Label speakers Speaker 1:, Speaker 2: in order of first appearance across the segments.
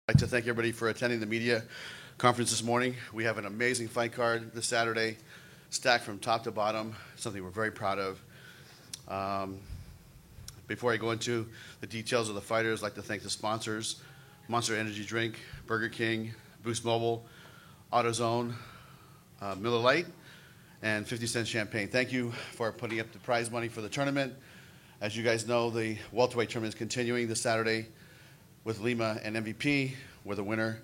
Speaker 1: I'd like to thank everybody for attending the media conference this morning. We have an amazing fight card this Saturday, stacked from top to bottom, something we're very proud of. Before I go into the details of the fighters, I'd like to thank the sponsors, Monster Energy Drink, Burger King, Boost Mobile, AutoZone, Miller Lite, and 50 Cent Champagne. Thank you for putting up the prize money for the tournament. As you guys know, the welterweight tournament is continuing this Saturday with Lima and MVP, where the winner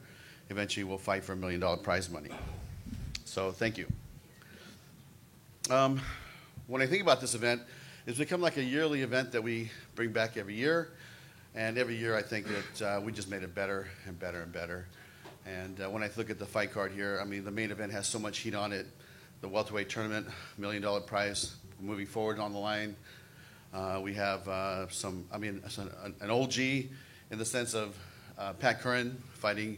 Speaker 1: eventually will fight for $1 million prize money. So thank you. When I think about this event, it's become like a yearly event that we bring back every year. And every year I think that we just made it better and better and better. And when I look at the fight card here, I mean, the main event has so much heat on it. The welterweight tournament, $1 million prize moving forward on the line. We have an OG in the sense of Pat Curran fighting,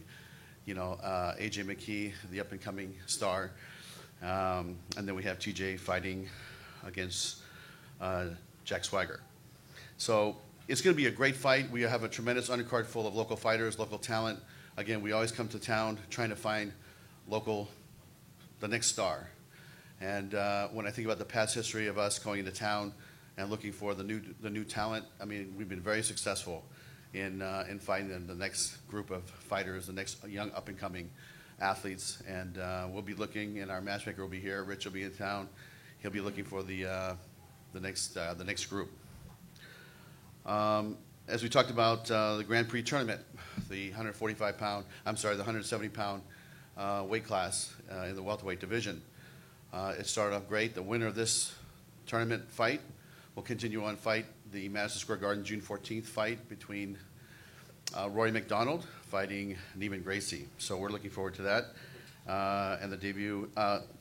Speaker 1: AJ McKee, the up-and-coming star. And then we have TJ fighting against Jack Swagger. So it's going to be a great fight. We have a tremendous undercard full of local fighters, local talent. Again, we always come to town trying to find the next star. And when I think about the past history of us going into town and looking for the new talent, I mean, we've been very successful in finding the next group of fighters, the next young up-and-coming athletes. And we'll be looking, and our matchmaker will be here. Rich will be in town. He'll be looking for the next group. As we talked about the Grand Prix tournament, the 170-pound weight class in the welterweight division. It started off great. The winner of this tournament fight will continue on fight the Madison Square Garden June 14th fight between Rory McDonald fighting Neiman Gracie. So we're looking forward to that. And the debut.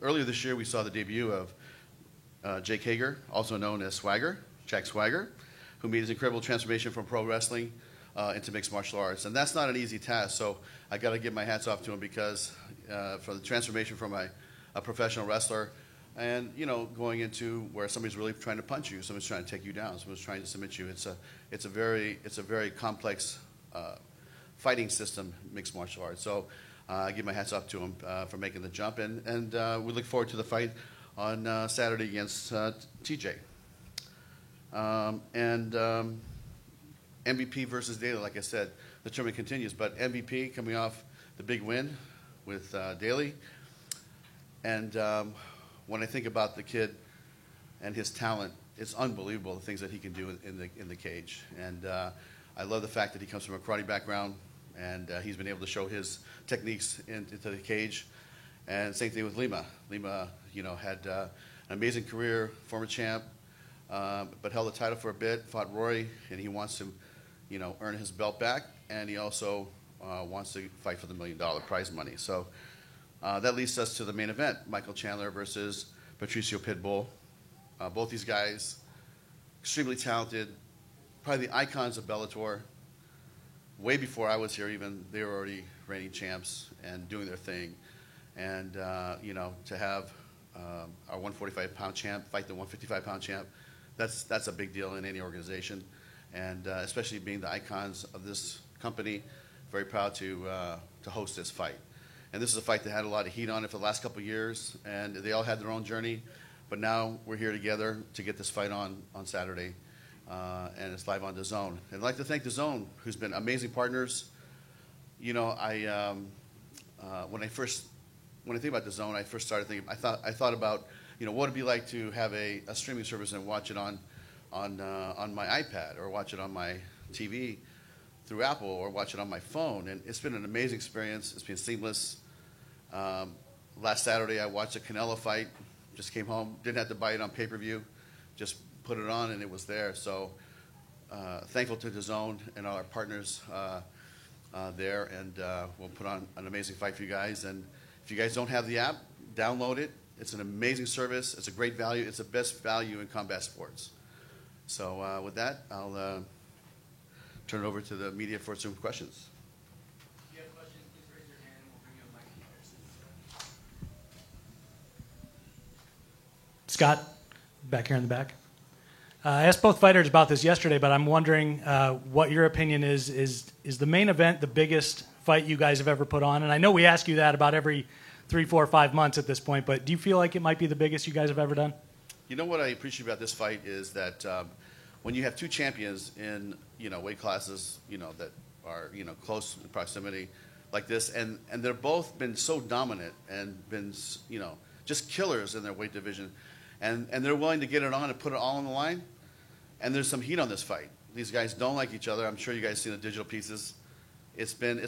Speaker 1: Earlier this year, we saw the debut of Jake Hager, also known as Swagger, Jack Swagger, who made his incredible transformation from pro wrestling into mixed martial arts. And that's not an easy task, so I got to give my hats off to him because for the transformation from a professional wrestler and, going into where somebody's really trying to punch you, somebody's trying to take you down, somebody's trying to submit you. It's a very complex fighting system, mixed martial arts. So I give my hats off to him for making the jump. And we look forward to the fight on Saturday against TJ. MVP versus Daly, like I said, the tournament continues. But MVP coming off the big win with Daly. And when I think about the kid and his talent, it's unbelievable the things that he can do in the cage. And I love the fact that he comes from a karate background, and he's been able to show his techniques into the cage. And same thing with Lima. Lima, had an amazing career, former champ, but held the title for a bit, fought Rory, and he wants to, earn his belt back, and he also wants to fight for the $1 million prize money. So that leads us to the main event, Michael Chandler versus Patricio Pitbull. Both these guys, extremely talented, probably the icons of Bellator. Way before I was here even, they were already reigning champs and doing their thing. And, to have our 145-pound champ fight the 155-pound champ, that's a big deal in any organization. And especially being the icons of this company, very proud to host this fight. And this is a fight that had a lot of heat on it for the last couple of years, and they all had their own journey. But now we're here together to get this fight on Saturday, and it's live on DAZN. And I'd like to thank DAZN, who's been amazing partners. When I think about DAZN, I first started thinking. I thought about what it'd be like to have a streaming service and watch it on my iPad or watch it on my TV through Apple or watch it on my phone. And it's been an amazing experience. It's been seamless. Last Saturday, I watched the Canelo fight. Just came home, didn't have to buy it on pay-per-view. Just put it on, and it was there. So thankful to DAZN and all our partners there. And we'll put on an amazing fight for you guys. And if you guys don't have the app, download it. It's an amazing service. It's a great value. It's the best value in combat sports. So with that, I'll turn it over to the media for some questions.
Speaker 2: If you have questions, please raise your hand and we'll bring you a mic here.
Speaker 3: Scott, back here in the back. I asked both fighters about this yesterday, but I'm wondering what your opinion is. Is the main event the biggest fight you guys have ever put on? And I know we ask you that about every 3, 4, 5 months at this point, but do you feel like it might be the biggest you guys have ever done?
Speaker 1: You know what I appreciate about this fight is that when you have two champions in weight classes that are close in proximity like this, and they're both been so dominant and been just killers in their weight division, and they're willing to get it on and put it all on the line, and there's some heat on this fight. These guys don't like each other. I'm sure you guys see the digital pieces. It's been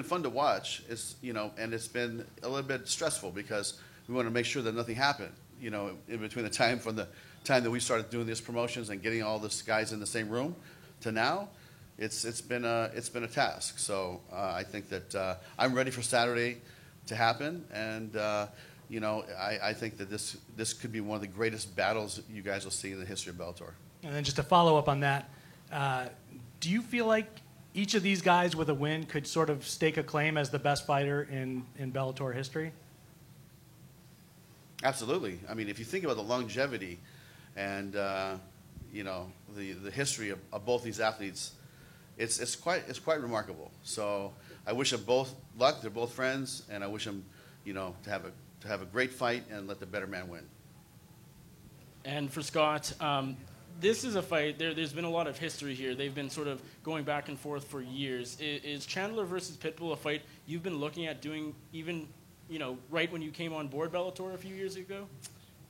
Speaker 1: fun to watch. And it's been a little bit stressful because we want to make sure that nothing happened. In between the time from the time that we started doing these promotions and getting all these guys in the same room to now, it's been a task. So I think that I'm ready for Saturday to happen, and I think that this could be one of the greatest battles you guys will see in the history of Bellator.
Speaker 3: And then just to follow up on that, do you feel like each of these guys with a win could sort of stake a claim as the best fighter in Bellator history?
Speaker 1: Absolutely. I mean, if you think about the longevity and the history of both these athletes, it's quite remarkable. So I wish them both luck. They're both friends, and I wish them to have a great fight and let the better man win.
Speaker 4: And for Scott, this is a fight. There's been a lot of history here. They've been sort of going back and forth for years. Is Chandler versus Pitbull a fight you've been looking at doing even right when you came on board Bellator a few years ago?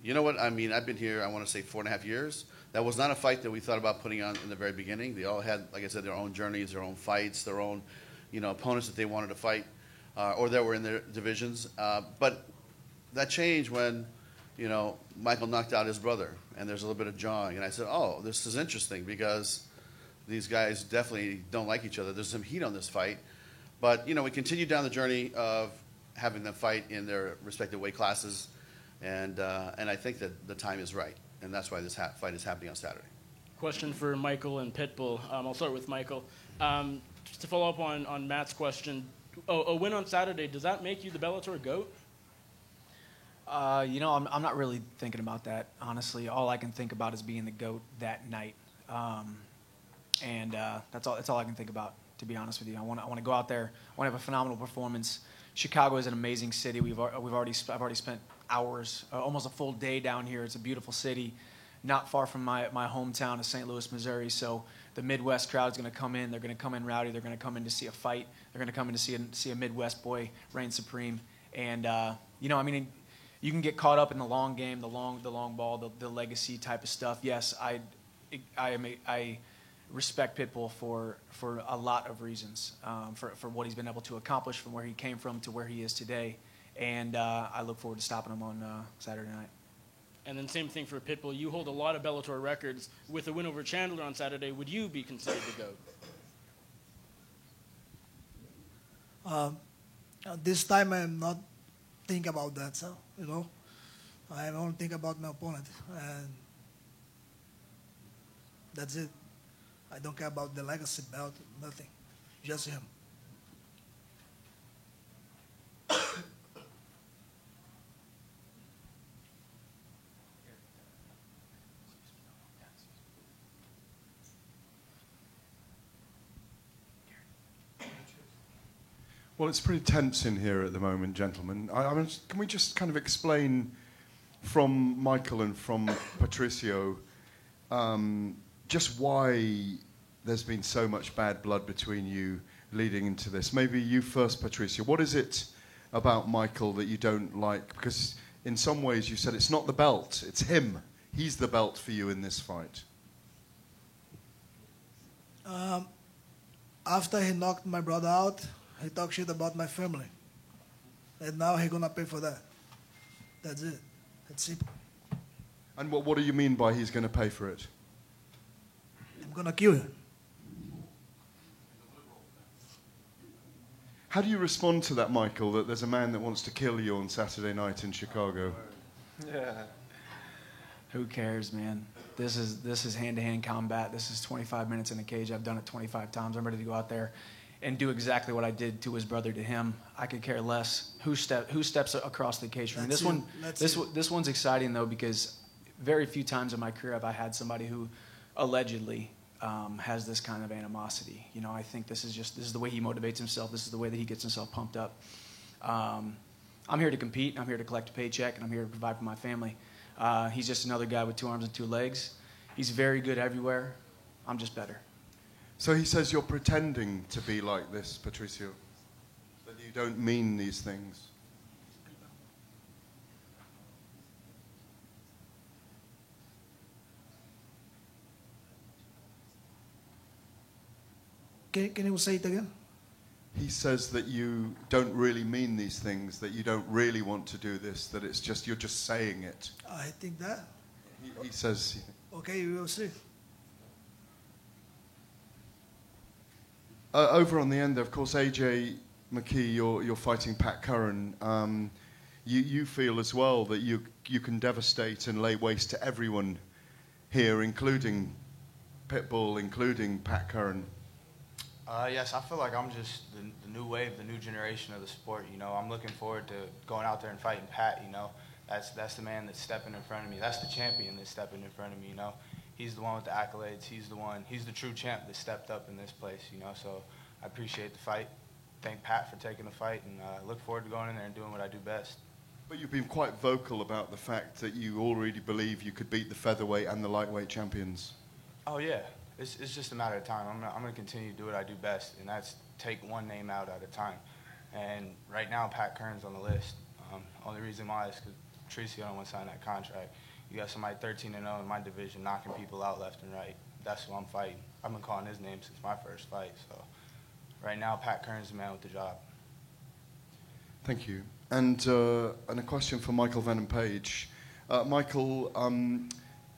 Speaker 1: You know what? I mean, I've been here, I want to say 4.5 years. That was not a fight that we thought about putting on in the very beginning. They all had, like I said, their own journeys, their own fights, their own, opponents that they wanted to fight or that were in their divisions. But that changed when, Michael knocked out his brother, and there's a little bit of jawing. And I said, oh, this is interesting because these guys definitely don't like each other. There's some heat on this fight. But, we continued down the journey of having them fight in their respective weight classes, and I think that the time is right, and that's why this fight is happening on Saturday.
Speaker 4: Question for Michael and Pitbull. I'll start with Michael. Just to follow up on Matt's question, a win on Saturday, does that make you the Bellator GOAT?
Speaker 5: I'm not really thinking about that, honestly. All I can think about is being the GOAT that night, and that's all I can think about, to be honest with you. I want to go out there. I want to have a phenomenal performance. Chicago is an amazing city. I've already spent hours, almost a full day down here. It's a beautiful city, not far from my hometown of St. Louis, Missouri. So the Midwest crowd is going to come in. They're going to come in rowdy. They're going to come in to see a fight. They're going to come in to see a Midwest boy reign supreme. And you can get caught up in the long game, the long ball, the legacy type of stuff. Yes, I respect Pitbull for a lot of reasons, for what he's been able to accomplish from where he came from to where he is today, and I look forward to stopping him on Saturday night.
Speaker 4: And then same thing for Pitbull. You hold a lot of Bellator records. With a win over Chandler on Saturday, would you be considered the GOAT?
Speaker 6: This time I'm not thinking about that, so I only think about my opponent, and that's it. I don't care about the legacy belt, nothing, just him.
Speaker 7: Well, it's pretty tense in here at the moment, gentlemen. Can we just kind of explain from Michael and from Patricio just why there's been so much bad blood between you leading into this? Maybe you first, Patricio. What is it about Michael that you don't like? Because in some ways you said it's not the belt, it's him. He's the belt for you in this fight.
Speaker 6: After he knocked my brother out, he talked shit about my family. And now he's going to pay for that. That's it. It's simple.
Speaker 7: And what do you mean by he's going to pay for it?
Speaker 6: I'm going to kill him.
Speaker 7: How do you respond to that, Michael, that there's a man that wants to kill you on Saturday night in Chicago?
Speaker 5: Yeah. Who cares, man? This is hand-to-hand combat. This is 25 minutes in a cage. I've done it 25 times. I'm ready to go out there and do exactly what I did to his brother to him. I could care less who steps across the cage from me. This one's exciting though, because very few times in my career have I had somebody who allegedly has this kind of animosity. You know, I think this is the way he motivates himself. This is the way that he gets himself pumped up. I'm here to compete. I'm here to collect a paycheck, and I'm here to provide for my family. He's just another guy with 2 arms and 2 legs. He's very good everywhere. I'm just better.
Speaker 7: So he says you're pretending to be like this, Patricio, that you don't mean these things.
Speaker 6: Can you say it again?
Speaker 7: He says that you don't really mean these things, that you don't really want to do this, that it's just, you're just saying it.
Speaker 6: I think that.
Speaker 7: He says...
Speaker 6: Okay, we will see.
Speaker 7: Over on the end there, of course, AJ McKee, you're fighting Pat Curran. You feel as well that you can devastate and lay waste to everyone here, including Pitbull, including Pat Curran.
Speaker 8: Yes, I feel like I'm just the new wave, the new generation of the sport. You know, I'm looking forward to going out there and fighting Pat. You know, that's the man that's stepping in front of me. That's the champion that's stepping in front of me. You know, he's the one with the accolades. He's the true champ that stepped up in this place. You know, so I appreciate the fight. Thank Pat for taking the fight, and look forward to going in there and doing what I do best.
Speaker 7: But you've been quite vocal about the fact that you already believe you could beat the featherweight and the lightweight champions.
Speaker 8: Oh yeah. It's just a matter of time. I'm going to continue to do what I do best, and that's take one name out at a time. And right now, Pat Curran's on the list. Only reason why is because Patricio don't want to sign that contract. You got somebody 13-0 in my division knocking people out left and right. That's who I'm fighting. I've been calling his name since my first fight. So right now, Pat Curran's the man with the job.
Speaker 7: Thank you. And a question for Michael Venom Page. Michael,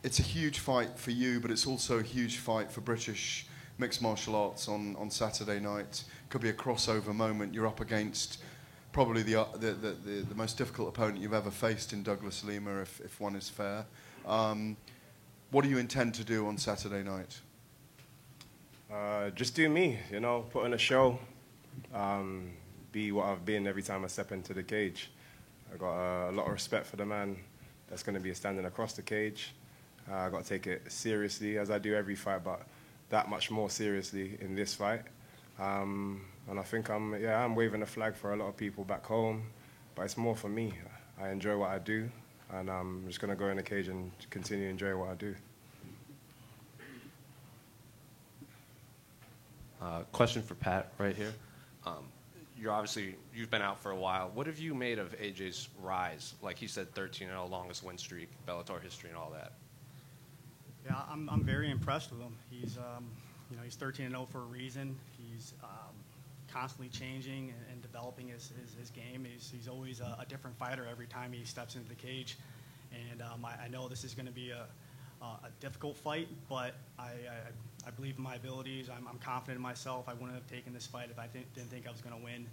Speaker 7: it's a huge fight for you, but it's also a huge fight for British mixed martial arts on Saturday night. Could be a crossover moment. You're up against probably the most difficult opponent you've ever faced in Douglas Lima, if one is fair. What do you intend to do on Saturday night?
Speaker 9: Just do me, you know, put on a show, be what I've been every time I step into the cage. I got a lot of respect for the man that's going to be standing across the cage. I got to take it seriously, as I do every fight, but that much more seriously in this fight. And I think I'm waving a flag for a lot of people back home, but it's more for me. I enjoy what I do, and I'm just going to go in the cage and continue to enjoy what I do.
Speaker 10: Question for Pat right here. You've been out for a while. What have you made of AJ's rise? Like he said, 13-0, longest win streak, Bellator history, and all that.
Speaker 2: Yeah, I'm very impressed with him. He's he's 13-0 for a reason. He's constantly changing and developing his game. He's always a different fighter every time he steps into the cage. And I know this is going to be a difficult fight, but I believe in my abilities. I'm confident in myself. I wouldn't have taken this fight if I didn't think I was going to win.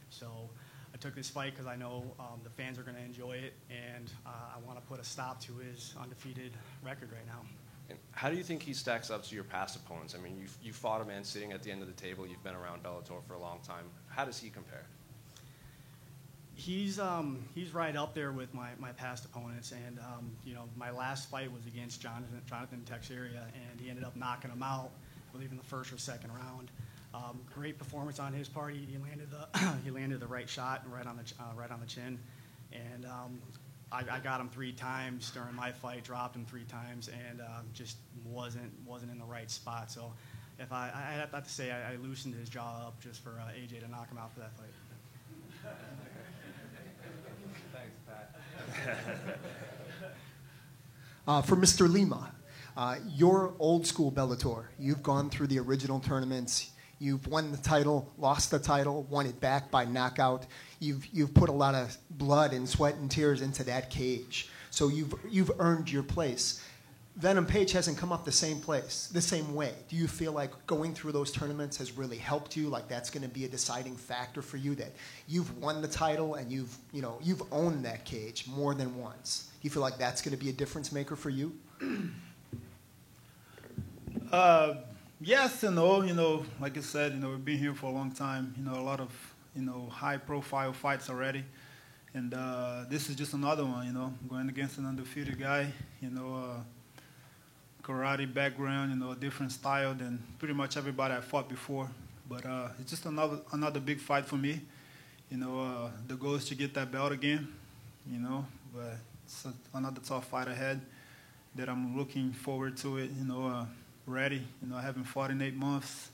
Speaker 2: So I took this fight because I know the fans are going to enjoy it, and I want to put a stop to his undefeated record right now.
Speaker 10: And how do you think he stacks up to your past opponents? I mean, you fought a man sitting at the end of the table. You've been around Bellator for a long time. How does he compare?
Speaker 2: He's right up there with my past opponents, and my last fight was against Jonathan Teixeira, and he ended up knocking him out, I believe in the first or second round. Great performance on his part. He landed the right shot right on the chin, and I got him 3 times during my fight, dropped him 3 times, and just wasn't in the right spot. So if I have to say I loosened his jaw up just for AJ to knock him out for that fight.
Speaker 11: For Mr. Lima, you're old school Bellator. You've gone through the original tournaments. You've won the title, lost the title, won it back by knockout. You've put a lot of blood and sweat and tears into that cage. So you've earned your place. Venom Page hasn't come up the same way. Do you feel like going through those tournaments has really helped you? Like that's going to be a deciding factor for you, that you've won the title and you've owned that cage more than once. Do you feel like that's going to be a difference maker for you?
Speaker 12: Yes and no. Like I said, we've been here for a long time. A lot of high-profile fights already, and this is just another one. Going against an undefeated guy. karate background, you know, a different style than pretty much everybody I fought before. But it's just another big fight for me. You know, the goal is to get that belt again, you know, but it's another tough fight ahead that I'm looking forward to it, you know, ready. You know, I haven't fought in 8 months.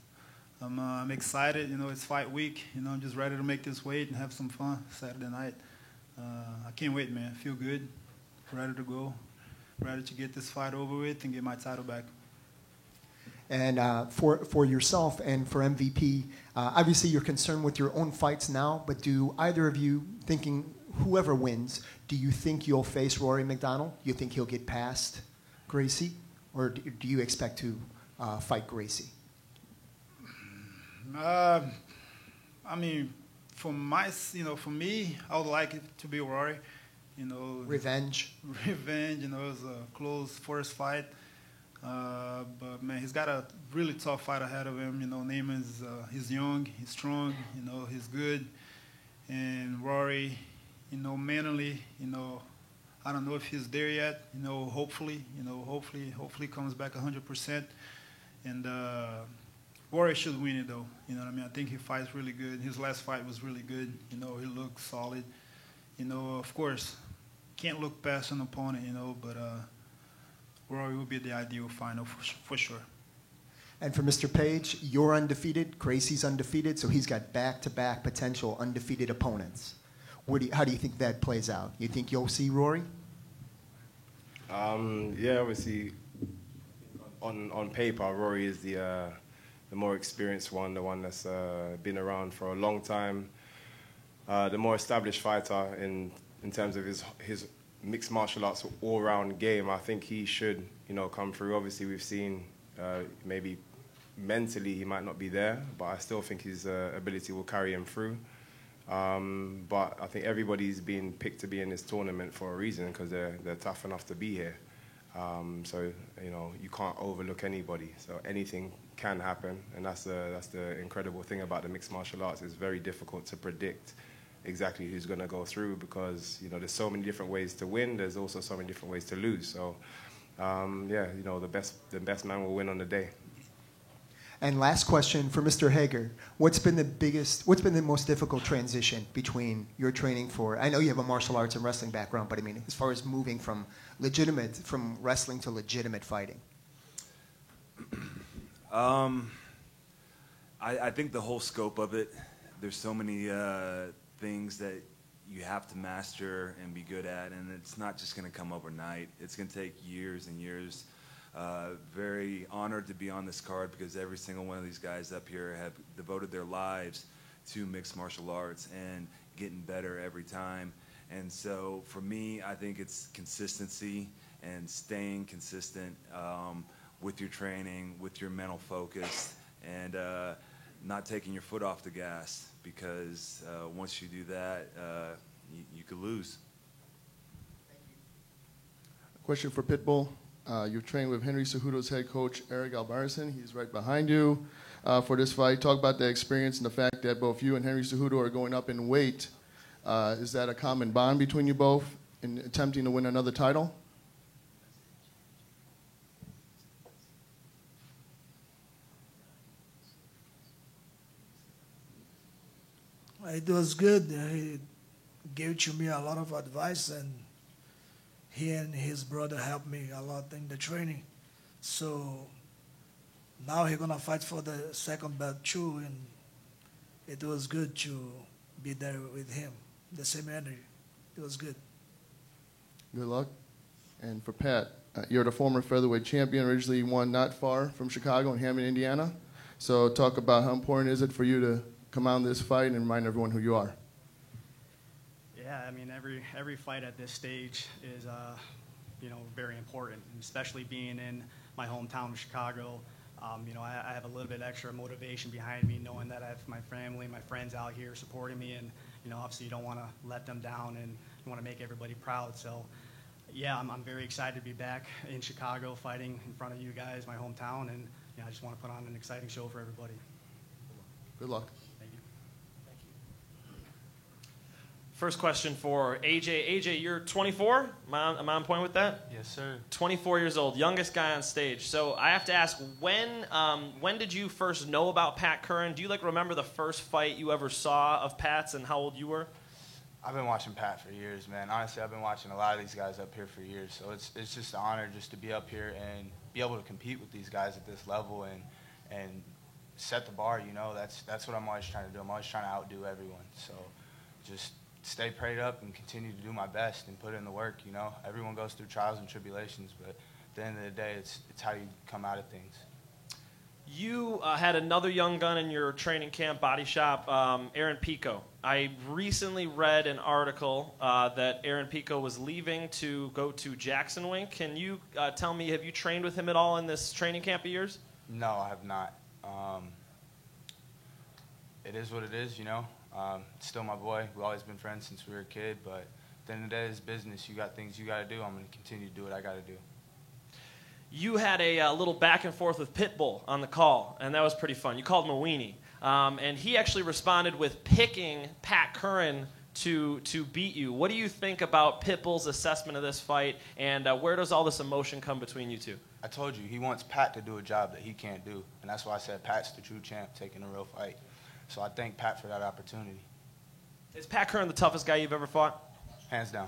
Speaker 12: I'm excited, you know, it's fight week. You know, I'm just ready to make this weight and have some fun Saturday night. I can't wait, man. I feel good, ready to go, ready to get this fight over with and get my title back.
Speaker 11: And for yourself and for MVP, obviously you're concerned with your own fights now, but do either of you, thinking whoever wins, do you think you'll face Rory McDonald? You think he'll get past Gracie? Or do you expect to fight Gracie?
Speaker 12: I mean, for me, I would like it to be Rory. You know,
Speaker 11: revenge.
Speaker 12: You know, it was a close first fight. But man, he's got a really tough fight ahead of him. You know, Neiman's he's young, he's strong, you know, he's good. And Rory, you know, mentally, you know, I don't know if he's there yet. You know, hopefully comes back 100%. And Rory should win it though. You know what I mean? I think he fights really good. His last fight was really good. You know, he looked solid. You know, of course, can't look past an opponent. You know, but Rory will be the ideal final for sure.
Speaker 11: And for Mr. Page, you're undefeated. Gracie's undefeated, so he's got back-to-back potential undefeated opponents. How do you think that plays out? You think you'll see Rory?
Speaker 9: Yeah, obviously, on paper, Rory is the more experienced one, the one that's been around for a long time, the more established fighter in terms of his mixed martial arts all-round game. I think he should, you know, come through. Obviously, we've seen maybe mentally he might not be there, but I still think his ability will carry him through. But I think everybody's been picked to be in this tournament for a reason because they're tough enough to be here. So you know, you can't overlook anybody. So anything can happen, and that's the incredible thing about the mixed martial arts. It's very difficult to predict exactly who's going to go through because, you know, there's so many different ways to win. There's also so many different ways to lose. So yeah, you know, the best man will win on the day.
Speaker 11: And last question for Mr. Hager. What's been the most difficult transition between your training I know you have a martial arts and wrestling background, but I mean, as far as moving from wrestling to legitimate fighting?
Speaker 13: I think the whole scope of it, there's so many things that you have to master and be good at, and it's not just going to come overnight. It's going to take years and years. Very honored to be on this card because every single one of these guys up here have devoted their lives to mixed martial arts and getting better every time. And so for me, I think it's consistency and staying consistent with your training, with your mental focus, and not taking your foot off the gas because once you do that, you could lose.
Speaker 14: Question for Pitbull. You've trained with Henry Cejudo's head coach, Eric Albarracin. He's right behind you for this fight. Talk about the experience and the fact that both you and Henry Cejudo are going up in weight. Is that a common bond between you both in attempting to win another title?
Speaker 6: It was good. He gave to me a lot of advice, and he and his brother helped me a lot in the training. So now he's gonna fight for the second belt too, and it was good to be there with him. The same energy. It was good.
Speaker 14: Good luck. And for Pat, you're the former featherweight champion. Originally won not far from Chicago in Hammond, Indiana. So talk about how important is it for you to come out in this fight and remind everyone who you are.
Speaker 2: Yeah, I mean, every fight at this stage is, you know, very important, especially being in my hometown of Chicago. You know, I have a little bit extra motivation behind me, knowing that I have my family, my friends out here supporting me, and you know, obviously you don't want to let them down, and you want to make everybody proud. So, yeah, I'm very excited to be back in Chicago, fighting in front of you guys, my hometown, and you know, I just want to put on an exciting show for everybody.
Speaker 14: Good luck.
Speaker 15: First question for AJ. AJ, you're 24? Am I on point with that?
Speaker 8: Yes, sir.
Speaker 15: 24 years old, youngest guy on stage. So I have to ask, when did you first know about Pat Curran? Do you remember the first fight you ever saw of Pat's and how old you were?
Speaker 8: I've been watching Pat for years, man. Honestly, I've been watching a lot of these guys up here for years. So it's just an honor just to be up here and be able to compete with these guys at this level and set the bar. That's what I'm always trying to do. I'm always trying to outdo everyone. So just stay prayed up and continue to do my best and put in the work. Everyone goes through trials and tribulations, but at the end of the day, it's how you come out of things.
Speaker 15: You had another young gun in your training camp, body shop, Aaron Pico. I recently read an article that Aaron Pico was leaving to go to Jackson Wink. Can you tell me, have you trained with him at all in this training camp of yours?
Speaker 8: No, I have not. It is what it is, still my boy. We've always been friends since we were a kid, but at the end of the day, it's business. You got things you got to do. I'm going to continue to do what I got to do.
Speaker 15: You had a little back and forth with Pitbull on the call, and that was pretty fun. You called him a weenie, and he actually responded with picking Pat Curran to beat you. What do you think about Pitbull's assessment of this fight, and where does all this emotion come between you two?
Speaker 8: I told you, he wants Pat to do a job that he can't do, and that's why I said Pat's the true champ taking a real fight. So I thank Pat for that opportunity.
Speaker 15: Is Pat Curran the toughest guy you've ever fought?
Speaker 8: Hands down.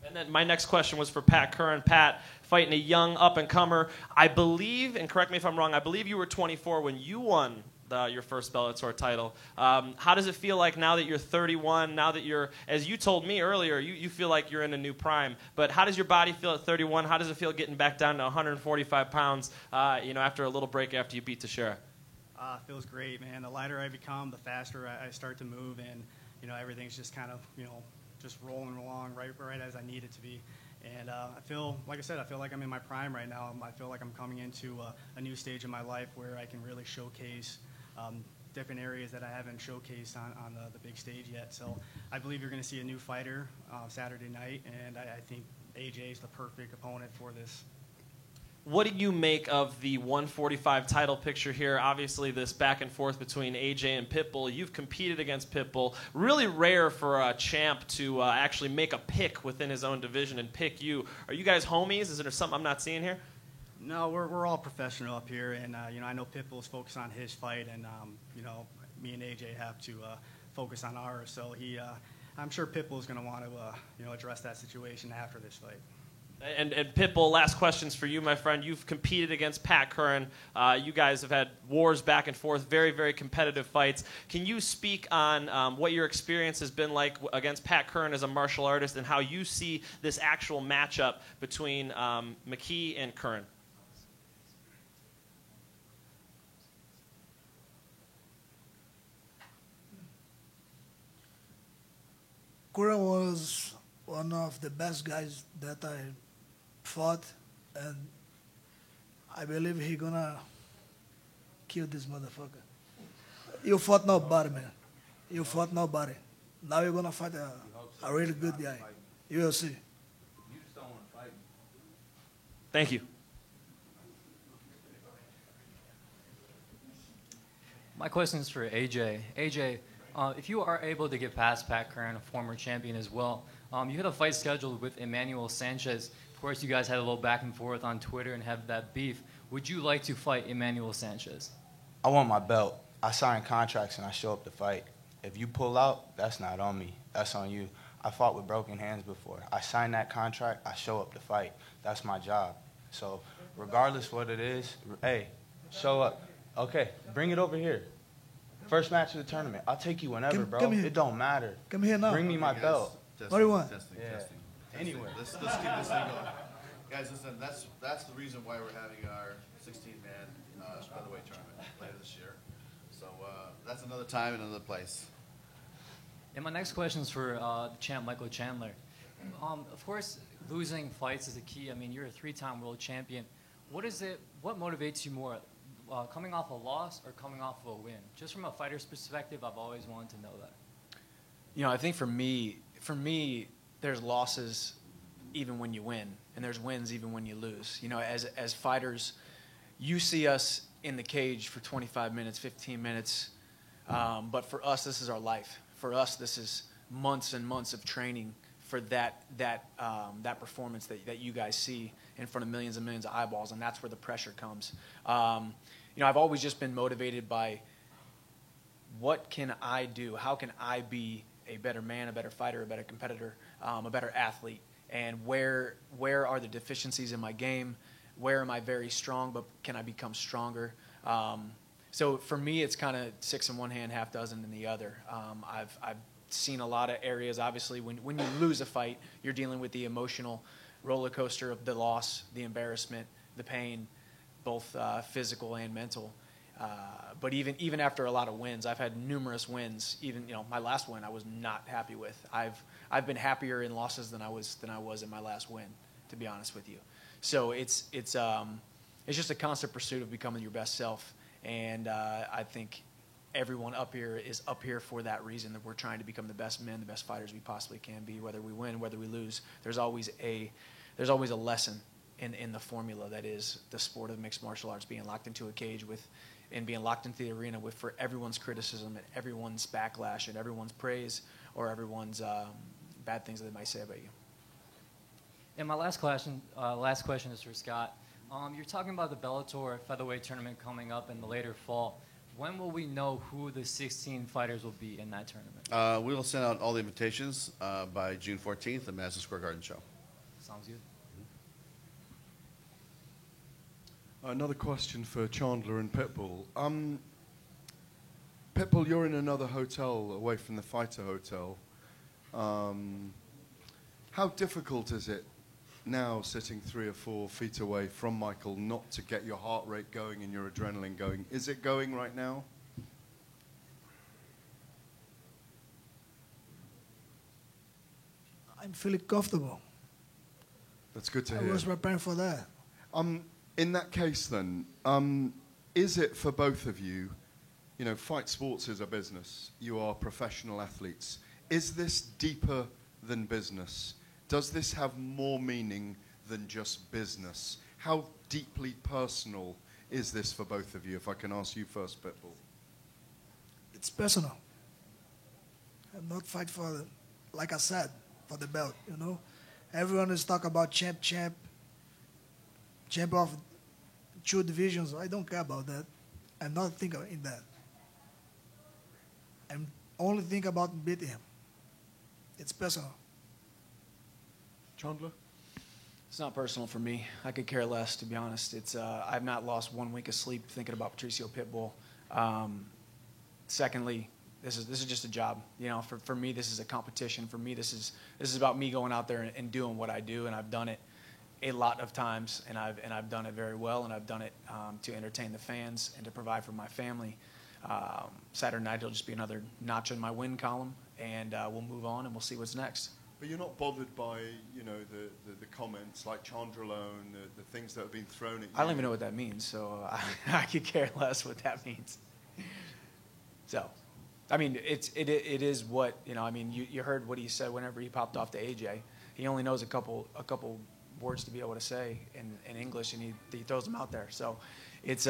Speaker 15: And then my next question was for Pat Curran. Pat, fighting a young up-and-comer. I believe, and correct me if I'm wrong, I believe you were 24 when you won your first Bellator title. How does it feel like now that you're 31, now that you're, as you told me earlier, you feel like you're in a new prime. But how does your body feel at 31? How does it feel getting back down to 145 pounds, after a little break after you beat Teixeira?
Speaker 2: Feels great, man. The lighter I become, the faster I start to move, and everything's just kind of just rolling along right as I need it to be. And I feel, like I said, I feel like I'm in my prime right now. I feel like I'm coming into a new stage in my life where I can really showcase different areas that I haven't showcased on the big stage yet. So I believe you're going to see a new fighter Saturday night, and I think AJ is the perfect opponent for this.
Speaker 15: What do you make of the 145 title picture here? Obviously, this back and forth between AJ and Pitbull. You've competed against Pitbull. Really rare for a champ to actually make a pick within his own division and pick you. Are you guys homies? Is there something I'm not seeing here?
Speaker 2: No, we're all professional up here, and I know Pitbull's focused on his fight, and me and AJ have to focus on ours. So I'm sure Pitbull's going to want to address that situation after this fight.
Speaker 15: And Pitbull, last questions for you, my friend. You've competed against Pat Curran. You guys have had wars back and forth, very, very competitive fights. Can you speak on what your experience has been like against Pat Curran as a martial artist and how you see this actual matchup between McKee and Curran?
Speaker 6: Curran was one of the best guys that I fought, and I believe he gonna kill this motherfucker. You fought nobody, man. You fought nobody. Now you're gonna fight a really good guy. You will see.
Speaker 8: You just don't want to fight.
Speaker 15: Thank you.
Speaker 16: My question is for AJ. AJ, if you are able to get past Pat Curran, a former champion as well, you had a fight scheduled with Emmanuel Sanchez. Of course, you guys had a little back and forth on Twitter and have that beef. Would you like to fight Emmanuel Sanchez?
Speaker 8: I want my belt. I sign contracts and I show up to fight. If you pull out, that's not on me. That's on you. I fought with broken hands before. I signed that contract. I show up to fight. That's my job. So regardless what it is, hey, show up. Okay, bring it over here. First match of the tournament. I'll take you whenever, bro. It don't matter.
Speaker 6: Come here now.
Speaker 8: Bring me my belt.
Speaker 6: What do you want?
Speaker 1: Testing.
Speaker 8: Anyway.
Speaker 1: Let's keep this thing going. Guys, listen, that's the reason why we're having our 16-man featherweight tournament later this year. So that's another time and another place.
Speaker 16: And my next question is for the champ, Michael Chandler. Of course, losing fights is a key. I mean, you're a 3-time world champion. What motivates you more, coming off a loss or coming off of a win? Just from a fighter's perspective, I've always wanted to know that.
Speaker 5: I think for me, there's losses even when you win, and there's wins even when you lose. As fighters, you see us in the cage for 25 minutes, 15 minutes, but for us, this is our life. For us, this is months and months of training for that performance that you guys see in front of millions and millions of eyeballs, and that's where the pressure comes. I've always just been motivated by what can I do? How can I be a better man, a better fighter, a better competitor, a better athlete? And where are the deficiencies in my game? Where am I very strong, but can I become stronger? So for me, it's kind of 6 in one hand, half dozen in the other. I've seen a lot of areas. Obviously, when you lose a fight, you're dealing with the emotional roller coaster of the loss, the embarrassment, the pain, both physical and mental. But even after a lot of wins, I've had numerous wins. Even my last win, I was not happy with. I've been happier in losses than I was in my last win, to be honest with you. So it's just a constant pursuit of becoming your best self, and I think everyone up here is up here for that reason, that we're trying to become the best men, the best fighters we possibly can be. Whether we win, whether we lose, there's always a lesson in the formula that is the sport of mixed martial arts, being locked into a cage and being locked into the arena for everyone's criticism and everyone's backlash and everyone's praise or everyone's bad things that they might say about you.
Speaker 16: And my last question is for Scott. You're talking about the Bellator featherweight tournament coming up in the later fall. When will we know who the 16 fighters will be in that tournament?
Speaker 1: We will send out all the invitations by June 14th at Madison Square Garden show.
Speaker 16: Sounds good.
Speaker 7: Another question for Chandler and Pitbull. Pitbull, you're in another hotel away from the fighter hotel. How difficult is it now, sitting 3 or 4 feet away from Michael, not to get your heart rate going and your adrenaline going? Is it going right now?
Speaker 6: I'm feeling comfortable.
Speaker 7: That's good to
Speaker 6: I
Speaker 7: hear.
Speaker 6: was preparing for that.
Speaker 7: In that case, then, is it for both of you? Fight sports is a business. You are professional athletes. Is this deeper than business? Does this have more meaning than just business? How deeply personal is this for both of you? If I can ask you first, Pitbull.
Speaker 6: It's personal. I'm not fight for, like I said, for the belt. Everyone is talking about champ of 2 divisions. I don't care about that. I'm not thinking in that. I'm only thinking about beating him. It's personal.
Speaker 7: Chandler?
Speaker 5: It's not personal for me. I could care less, to be honest. I've not lost 1 week of sleep thinking about Patricio Pitbull. Secondly, this is just a job. For me, this is a competition. For me, this is about me going out there and doing what I do, and I've done it a lot of times, and I've done it very well, and I've done it to entertain the fans and to provide for my family. Saturday night will just be another notch in my win column, and we'll move on and we'll see what's next.
Speaker 7: But you're not bothered by, the comments like Chandra alone, the things that have been thrown at you?
Speaker 5: I don't even know what that means, so I could care less what that means. So, it is what, you heard what he said whenever he popped off to AJ. He only knows a couple words to be able to say in English, and he throws them out there. So, it's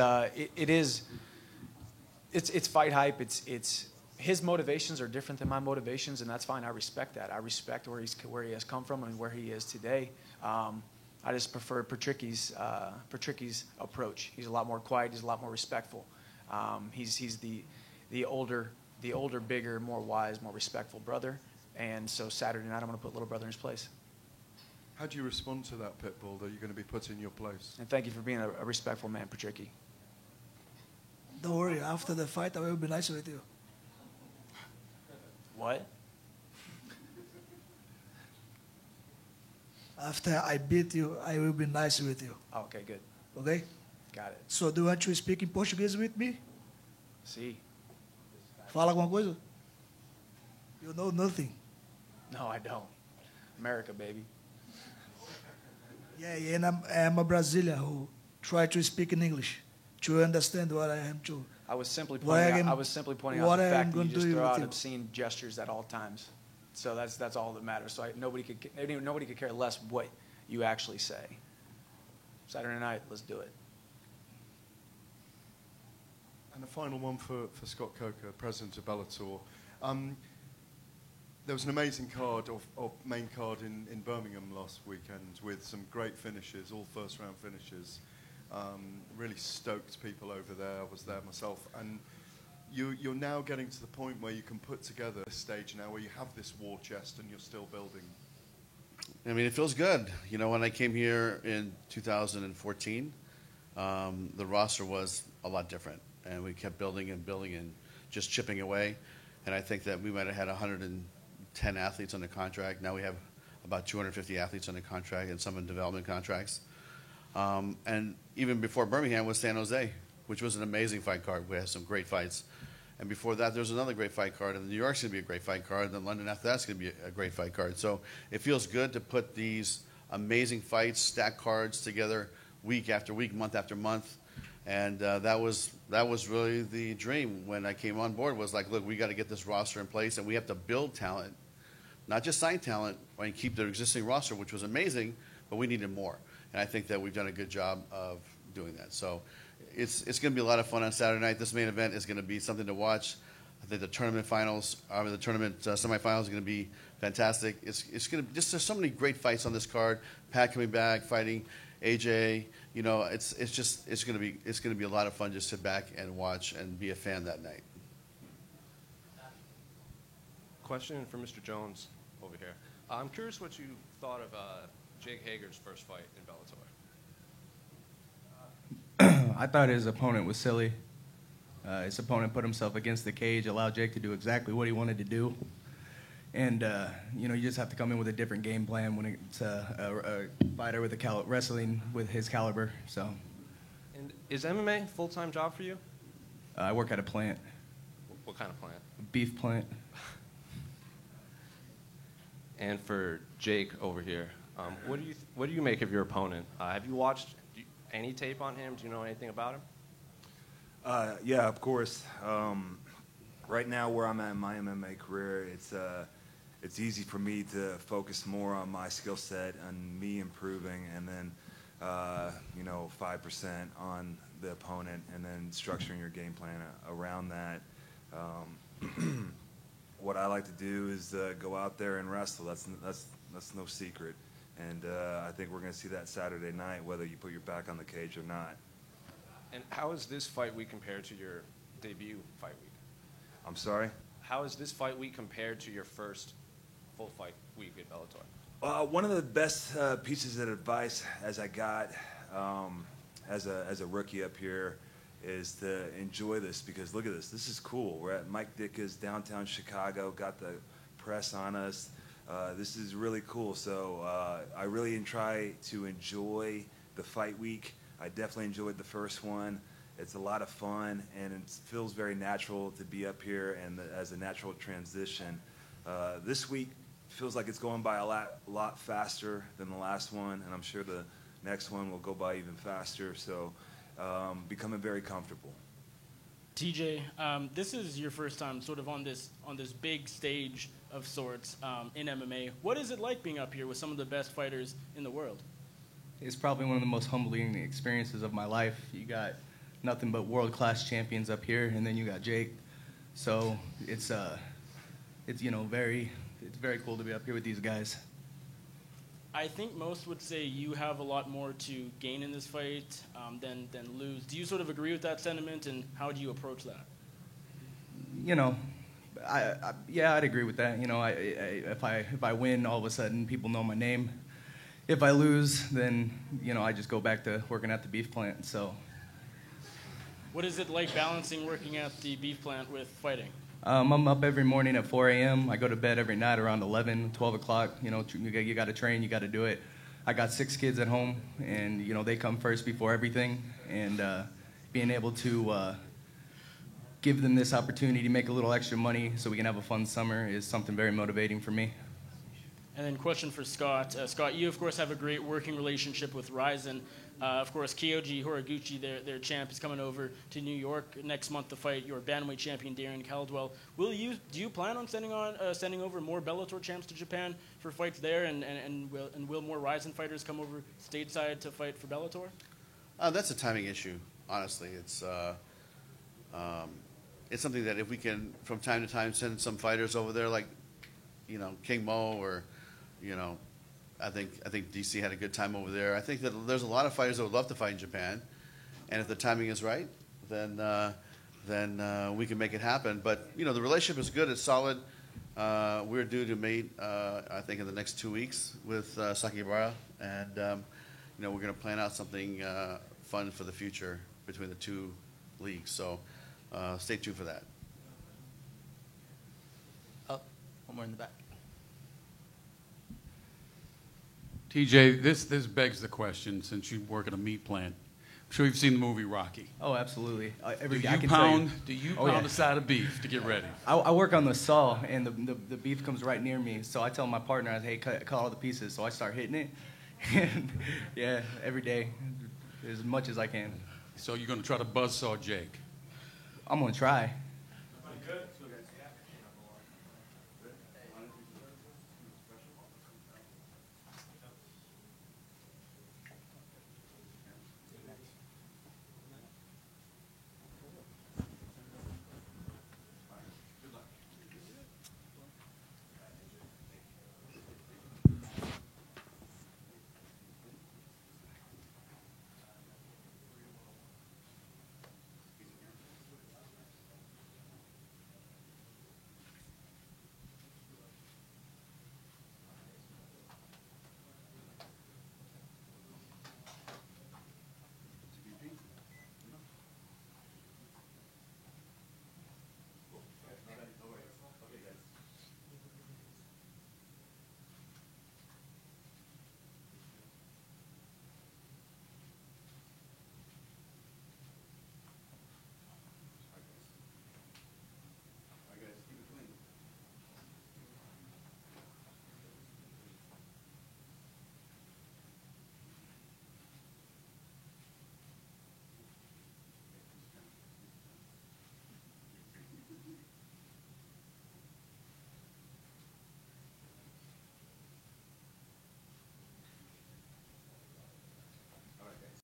Speaker 5: fight hype. It's his motivations are different than my motivations, and that's fine. I respect that. I respect where he has come from and where he is today. I just prefer Patricky's approach. He's a lot more quiet. He's a lot more respectful. He's the older, bigger, more wise, more respectful brother. And so Saturday night, I'm going to put little brother in his place.
Speaker 7: How do you respond to that, Pitbull, that you're going to be put in your place?
Speaker 5: And thank you for being a respectful man, Patricky.
Speaker 6: Don't worry. After the fight, I will be nice with you.
Speaker 5: What?
Speaker 6: After I beat you, I will be nice with you.
Speaker 5: Okay, good.
Speaker 6: Okay?
Speaker 5: Got it.
Speaker 6: So, do you want to speak in Portuguese with me?
Speaker 5: See.
Speaker 6: Fala alguma coisa? You know nothing.
Speaker 5: No, I don't. America, baby.
Speaker 6: Yeah, and I'm a Brazilian who try to speak in English to understand what I am to.
Speaker 5: I was simply pointing out the fact that you just throw out obscene gestures at all times. So that's all that matters. So nobody could care less what you actually say. Saturday night, let's do it.
Speaker 7: And the final one for Scott Coker, president of Bellator. there was an amazing card, or main card in Birmingham last weekend with some great finishes, all first-round finishes. Really stoked people over there. I was there myself. And you're now getting to the point where you can put together a stage now where you have this war chest and you're still building.
Speaker 1: I mean, it feels good. You know, when I came here in 2014, the roster was a lot different. And we kept building and building and just chipping away. And I think that we might have had 110 athletes under contract. Now we have about 250 athletes under contract and some in development contracts. And even before Birmingham was San Jose, which was an amazing fight card. We had some great fights. And before that, there was another great fight card. And New York's going to be a great fight card. And then London after that's going to be a great fight card. So it feels good to put these amazing fights, stack cards together week after week, month after month. And that was really the dream when I came on board, was like, look, we got to get this roster in place, and we have to build talent, not just sign talent and keep the existing roster, which was amazing, but we needed more. And I think that we've done a good job of doing that. So it's going to be a lot of fun on Saturday night. This main event is going to be something to watch. I think the tournament semifinals are going to be fantastic. It's going to just, there's so many great fights on this card. Pat coming back, fighting AJ. You know, it's going to be a lot of fun. Just sit back and watch and be a fan that night.
Speaker 10: Question for Mr. Jones over here. I'm curious what you thought of Jake Hager's first fight in Bellator.
Speaker 17: I thought his opponent was silly. His opponent put himself against the cage, allowed Jake to do exactly what he wanted to do. And, you know, you just have to come in with a different game plan when it's a fighter with wrestling with his caliber. So.
Speaker 10: And is MMA a full-time job for you?
Speaker 17: I work at a plant.
Speaker 10: What kind of plant?
Speaker 17: A beef plant.
Speaker 10: And for Jake over here, what do you make of your opponent? Have you watched any tape on him? Do you know anything about him?
Speaker 13: Yeah, of course. Right now, where I'm at in my MMA career, it's easy for me to focus more on my skill set and me improving, and then 5% on the opponent, and then structuring your game plan around that. What I like to do is go out there and wrestle. That's no secret, and I think we're going to see that Saturday night, whether you put your back on the cage or not.
Speaker 10: And how is this fight week compared to your debut fight week?
Speaker 13: I'm sorry?
Speaker 10: How is this fight week compared to your first full fight week at Bellator?
Speaker 13: One of the best pieces of advice as I got as a rookie up here is to enjoy this, because look at this. This is cool. We're at Mike Ditka's downtown Chicago, got the press on us. This is really cool. So I really try to enjoy the fight week. I definitely enjoyed the first one. It's a lot of fun, and it feels very natural to be up here and as a natural transition. This week feels like it's going by a lot faster than the last one, and I'm sure the next one will go by even faster. So becoming very comfortable.
Speaker 4: TJ, this is your first time sort of on this big stage of sorts in MMA. What is it like being up here with some of the best fighters in the world?
Speaker 17: It's probably one of the most humbling experiences of my life. You got nothing but world-class champions up here, and then you got Jake. So it's very cool to be up here with these guys.
Speaker 4: I think most would say you have a lot more to gain in this fight than lose. Do you sort of agree with that sentiment, and how do you approach that?
Speaker 17: You know, I'd agree with that. You know, if I win, all of a sudden people know my name. If I lose, then I just go back to working at the beef plant. So.
Speaker 4: What is it like balancing working at the beef plant with fighting?
Speaker 17: I'm up every morning at 4 a.m. I go to bed every night around 11, 12 o'clock. You got to train, you got to do it. I got 6 kids at home, and they come first before everything. And being able to give them this opportunity to make a little extra money so we can have a fun summer is something very motivating for me.
Speaker 4: And then question for Scott. Scott, you, of course, have a great working relationship with Rizin. Of course, Kyoji Horiguchi, their champ, is coming over to New York next month to fight your bantamweight champion, Darren Caldwell. Do you plan on sending over more Bellator champs to Japan for fights there, and will more Rizin fighters come over stateside to fight for Bellator?
Speaker 1: That's a timing issue, honestly. It's something that if we can, from time to time, send some fighters over there, like King Mo or, I think DC had a good time over there. I think that there's a lot of fighters that would love to fight in Japan, and if the timing is right, then we can make it happen. But the relationship is good. It's solid. We're due to meet, I think, in the next 2 weeks with Sakakibara, and we're going to plan out something fun for the future between the two leagues. So stay tuned for that.
Speaker 18: Oh, one more in the back.
Speaker 19: TJ, this begs the question, since you work at a meat plant. I'm sure you've seen the movie Rocky.
Speaker 17: Oh, absolutely.
Speaker 19: Do you pound a side of beef to get ready?
Speaker 17: I work on the saw, and the beef comes right near me. So I tell my partner, hey, cut all the pieces. So I start hitting it. And yeah, every day, as much as I can.
Speaker 19: So you're going to try to buzzsaw Jake?
Speaker 17: I'm going to try.